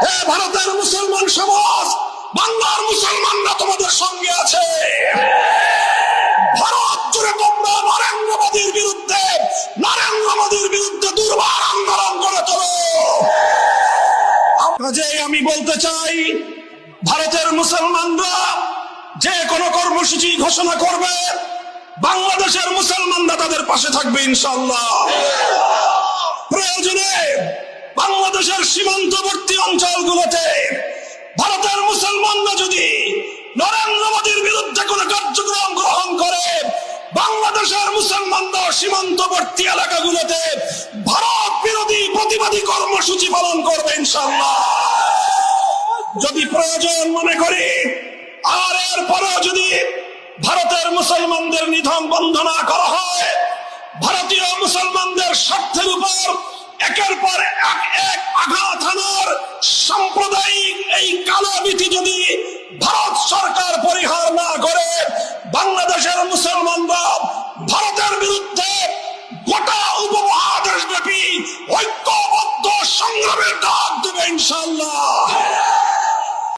হে ভারতের মুসলমান সমাজ, বাংলার মুসলমানরা তোমাদের সঙ্গে আছে। ভারত জুড়ে তোমরা নরেন্দ্র মোদীর বিরুদ্ধে দুর্বার আন্দোলন করে তোলো। কাজেই আমি বলতে চাই, ভারতের মুসলমানরা যে কোনো কর্মসূচি ঘোষণা করবে, বাংলাদেশের মুসলমানরা তাদের পাশে থাকবে ইনশাআল্লাহ। প্রয়োজনে বাংলাদেশের সীমান্তবর্তী অঞ্চলগুলোতে ভারতের মুসলমানরা যদি নরেন্দ্র মোদীর বিরুদ্ধে কোন কার্যক্রম গ্রহণ করে, বাংলাদেশের মুসলমানরা সীমান্তবর্তী এলাকাগুলোতে ভারত বিরোধী প্রতিবাদী কর্মসূচি পালন করবে ইনশাআল্লাহ। যদি প্রয়োজন মনে করি, আর এরপরেও যদি ভারতের মুসলমানদের নিধন বন্ধ না করা হয়, ভারতীয় মুসলমানদের স্বার্থের উপর একের পর এক আঘাত হানার সাম্প্রদায়িক এই কালোনীতি যদি ভারত সরকার পরিহার না করে, বাংলাদেশের মুসলমানরা ভারতের বিরুদ্ধে গোটা উপমহাদেশ ব্যাপী ঐক্যবদ্ধ সংগ্রামের ডাক দেবে ইনশাআল্লাহ।